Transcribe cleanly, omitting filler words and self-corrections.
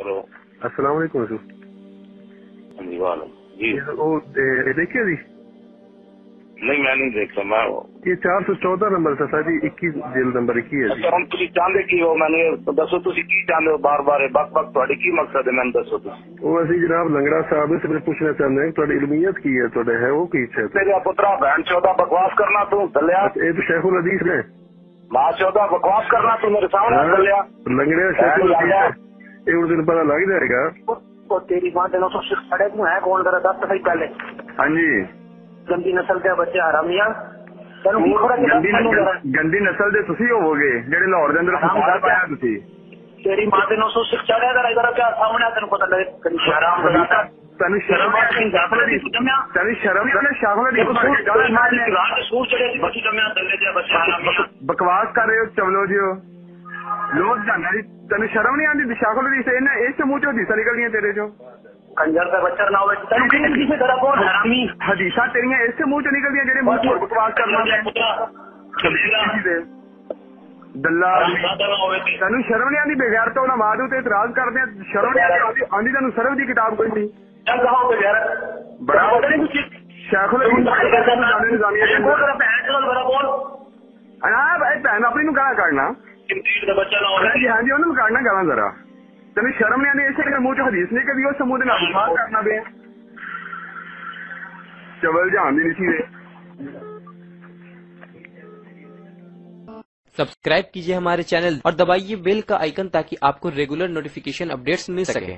Hello. अस्सलाम वालेकुम जी। जी वालेकुम जी। वो देखिए जी, नहीं मैं नहीं देखता। मैं ये 414 नंबर था जी, 21 जेल नंबर 21 है जी। अच्छा हम तुसी चाहते की हो मैंने दसो तुसी की चाहते हो बार बार बक बक ਤੁਹਾਡੇ ਕੀ ਮਕਸਦ ਹੈ ਮੈਨੂੰ ਦੱਸੋ ਤੁਸੀਂ। वो ਅਸੀਂ जनाब लंगड़ा साहब से पूछना चाहते हैं ਤੁਹਾਡੀ इल्मियत की है, ਤੁਹਾਡੇ है वो की इच्छा है? तेरा पुत्रा बहन चौदह बकवास करना तू दलिया। ये तो शेखुल हदीस ने माँ चौदह बकवास करना तू मेरे सामने दलिया। लंगड़े शेखुल हदीस है, ये उस दिन पता लग जाएगा। तो तेरी माँ तेनों तो सिर्फ खड़े तू है कौन करा दस सही पहले। हाँ जी, गंदी नस्ल के बच्चे हरामिया गंदी नस्ल ਦੇ ਤੁਸੀਂ ਹੋਵੋਗੇ ਜਿਹੜੇ ਲਾਹੌਰ ਦੇ ਅੰਦਰ ਫਸਾਦ ਪਾਇਆ ਤੁਸੀਂ। तेरी माँ तेनों सो सिर्फ चढ़िया करा इधर क्या सामने तेन पता लगे ਤੈਨੂੰ ਸ਼ਰਮ ਤੈਨੂੰ ਸ਼ਰਮ ਨਹੀਂ ਸ਼ਾਖਲਾ ਦੀ ਬਕਵਾਸ ਕਰ ਰਹੇ ਹੋ ਚਵਲੋ ਜੀ ਲੋਕ ਜਾਣਦਾ ਜੀ। ਤੈਨੂੰ ਸ਼ਰਮ ਨਹੀਂ ਆਉਂਦੀ ਸ਼ਾਖਲਾ ਦੀ ਇਹਨਾਂ ਇਸ ਮੂੰਹ ਚੋਂ ਹਦੀਸਾਂ ਨਿਕਲਦੀਆਂ ਤੇਰੇ ਚੋਂ। कंजर का बच्चा ना हो ਹਦੀਸਾਂ ਤੇਰੀਆਂ ਇਸੇ ਮੂੰਹ ਚੋਂ ਨਿਕਲਦੀਆਂ ਜਿਹੜੇ ਮੂੰਹ ਚੋਂ ਬਕਵਾਸ ਕਰਨਾ ਦੱਲਾ। ਤੈਨੂੰ ਸ਼ਰਮ ਨਹੀਂ ਆਉਂਦੀ ਬੇਗੈਰ ਤੋਂ ਨਮਾਜ਼ ਉਤੇ ਇਤਰਾਜ਼ ਕਰਦੇ ਆ ਸ਼ਰਮ ਨਹੀਂ ਆਉਂਦੀ ਤੈਨੂੰ ਸਰਵ ਦੀ ਕਿਤਾਬ ਕੋਈ ਨਹੀਂ ਬੜਾ ਸ਼ੇਖੁਲ ਭੈਣ ਆਪਣੀ ਨੂੰ ਗਾਲਾਂ ਕੱਢਣਾ ਹਾਂਜੀ ਹਾਂਜੀ ਉਹਨੂੰ ਕੱਢਣਾ ਗਾਲਾਂ ਜ਼ਰਾ। ਤੈਨੂੰ ਸ਼ਰਮ ਨਹੀਂ ਆਉਂਦੀ ਇਸੇ ਮੂੰਹ ਚ ਹਦੀਸ ਨਹੀਂ ਕਦੀ ਉਸ ਮੂੰਹ ਦੇ ਨਾਲ ਬਕਵਾਸ ਕਰਨਾ ਪਿਆ ਚਵਲ ਜਾਣ ਦੀ ਨਹੀਂ ਸੀ। सब्सक्राइब कीजिए हमारे चैनल और दबाइए बेल का आइकन ताकि आपको रेगुलर नोटिफिकेशन अपडेट्स मिल सके।